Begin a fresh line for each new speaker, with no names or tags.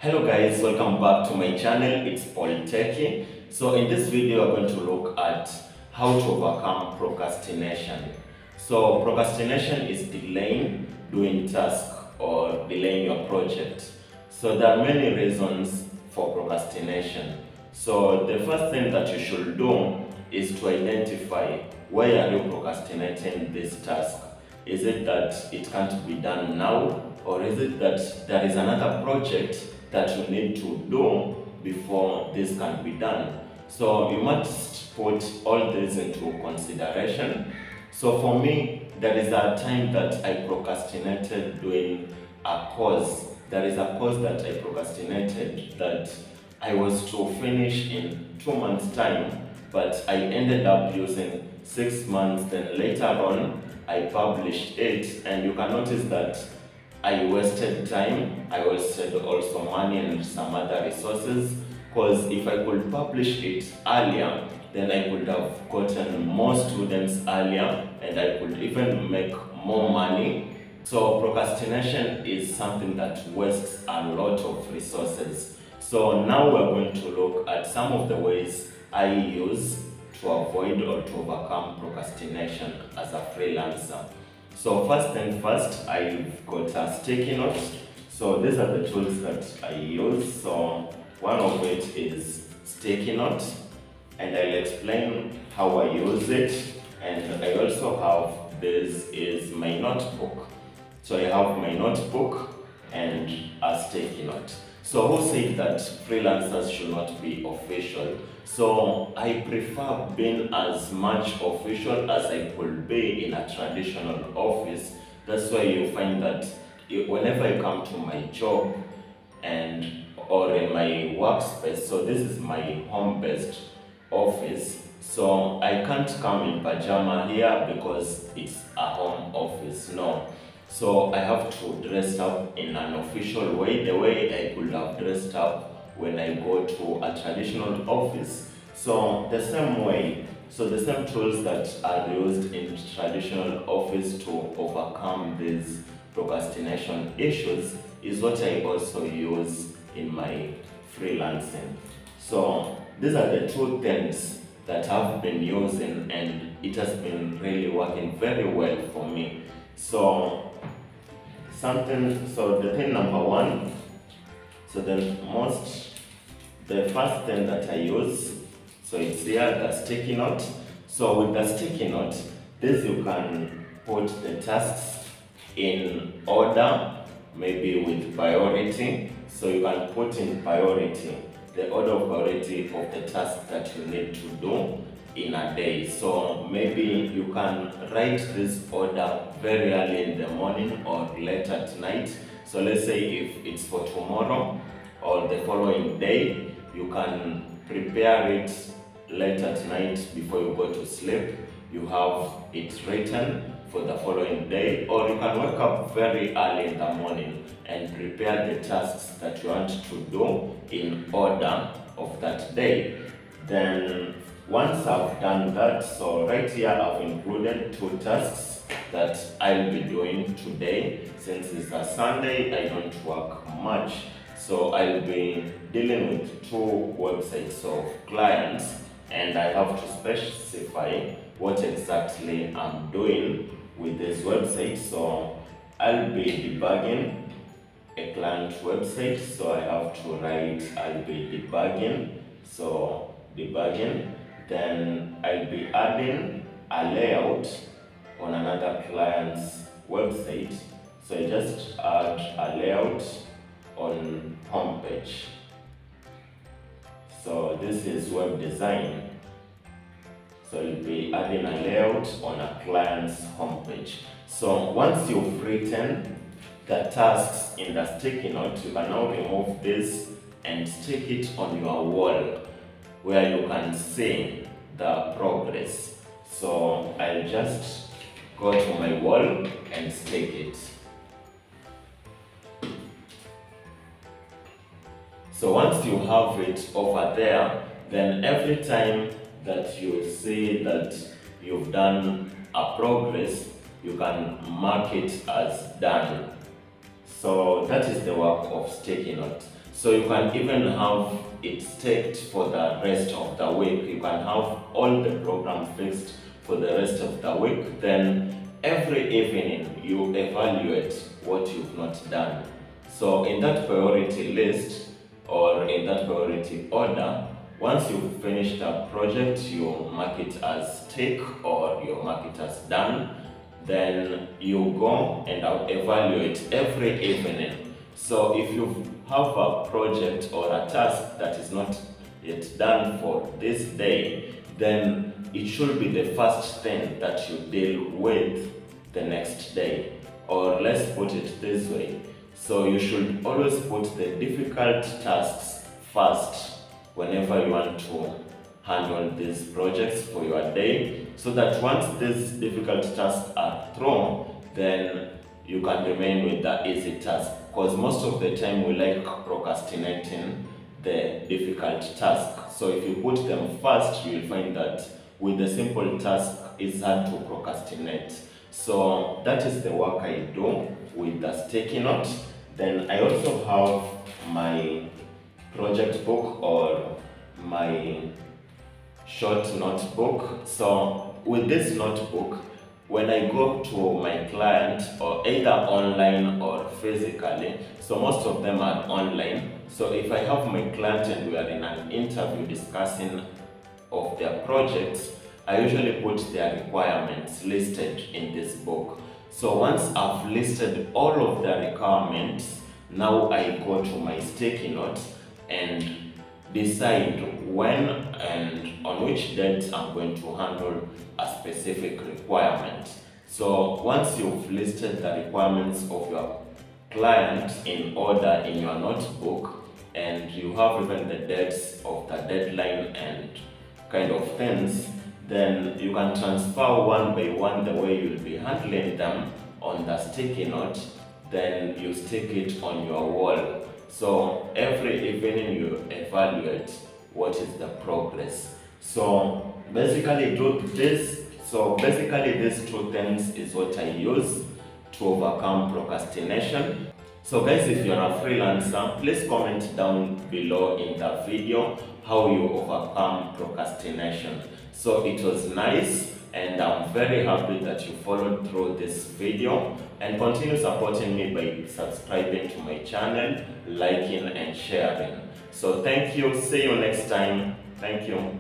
Hello guys, welcome back to my channel. It's Paul Techie. So in this video we're going to look at how to overcome procrastination. So procrastination is delaying doing task or delaying your project. So there are many reasons for procrastination. So the first thing that you should do is to identify why are you procrastinating this task. Is it that it can't be done now, or is it that there is another project that you need to do before this can be done? So you must put all this into consideration. So for me, there is a time that I procrastinated doing a course. There is a course that I procrastinated that I was to finish in 2 months' time, but I ended up using 6 months. Then later on, I published it, and you can notice that I wasted time, I wasted also money and some other resources, because if I could publish it earlier, then I could have gotten more students earlier and I could even make more money. So procrastination is something that wastes a lot of resources. So now we're going to look at some of the ways I use to avoid or to overcome procrastination as a freelancer. So first thing first, I've got a sticky note. So these are the tools that I use. So one of it is sticky note, and I'll explain how I use it. And I also have, this is my notebook. So I have my notebook and a sticky note. So who said that freelancers should not be official? So I prefer being as much official as I could be in a traditional office. That's why you find that whenever I come to my job or in my workspace, so this is my home-based office, so I can't come in pajama here because it's a home office, no. So I have to dress up in an official way, the way I could have dressed up when I go to a traditional office. So the same way, so the same tools that are used in traditional office to overcome these procrastination issues is what I also use in my freelancing. So these are the two things that I've been using, and it has been really working very well for me. So the thing number one, so the first thing that I use, so it's here, the sticky note. So with the sticky note, this you can put the tasks in order, maybe with priority. So you can put in priority, the order of priority of the task that you need to do in a day. So maybe you can write this order very early in the morning or late at night. So let's say if it's for tomorrow or the following day, you can prepare it late at night before you go to sleep. You have it written for the following day, or you can wake up very early in the morning and prepare the tasks that you want to do in order of that day. Then once I've done that, so right here I've included 2 tasks that I'll be doing today. Since it's a Sunday, I don't work much. So I'll be dealing with 2 websites of clients, and I have to specify what exactly I'm doing with this website. So I'll be debugging a client website, so I have to write I'll be debugging, so debugging. Then I'll be adding a layout on another client's website. So I just add a layout on homepage. So this is web design. So you'll be adding a layout on a client's homepage. So once you've written the tasks in the sticky note, you can now remove this and stick it on your wall where you can see the progress. So I'll just go to my wall and stick it. So once you have it over there, then every time that you see that you've done a progress, you can mark it as done. So that is the work of sticky note. So you can even have it staked for the rest of the week. You can have all the program fixed for the rest of the week. Then every evening you evaluate what you've not done. So in that priority list or in that priority order, once you've finished a project, you mark it as tick or you mark it as done. Then you go and evaluate every evening. So if you have a project or a task that is not yet done for this day, then it should be the first thing that you deal with the next day. Or let's put it this way. So you should always put the difficult tasks first whenever you want to handle these projects for your day, so that once these difficult tasks are thrown, then you can remain with the easy task. Because most of the time we like procrastinating the difficult task. So if you put them first, you'll find that with the simple task, it's hard to procrastinate. So that is the work I do with the sticky note. Then I also have my project book or my short notebook. So with this notebook, when I go to my client, or either online or physically, so most of them are online. So if I have my client and we are in an interview discussing of their projects, I usually put their requirements listed in this book. So once I've listed all of the requirements, now I go to my sticky note and decide when and on which date I'm going to handle a specific requirement. So once you've listed the requirements of your client in order in your notebook, and you have even the dates of the deadline and kind of things, then you can transfer one by one the way you'll be handling them on the sticky note. Then you stick it on your wall. So every evening you evaluate what is the progress. So basically these two things is what I use to overcome procrastination. So guys, if you're a freelancer, please comment down below in the video how you overcome procrastination. So it was nice, and I'm very happy that you followed through this video, and continue supporting me by subscribing to my channel, liking and sharing. So thank you, see you next time. Thank you.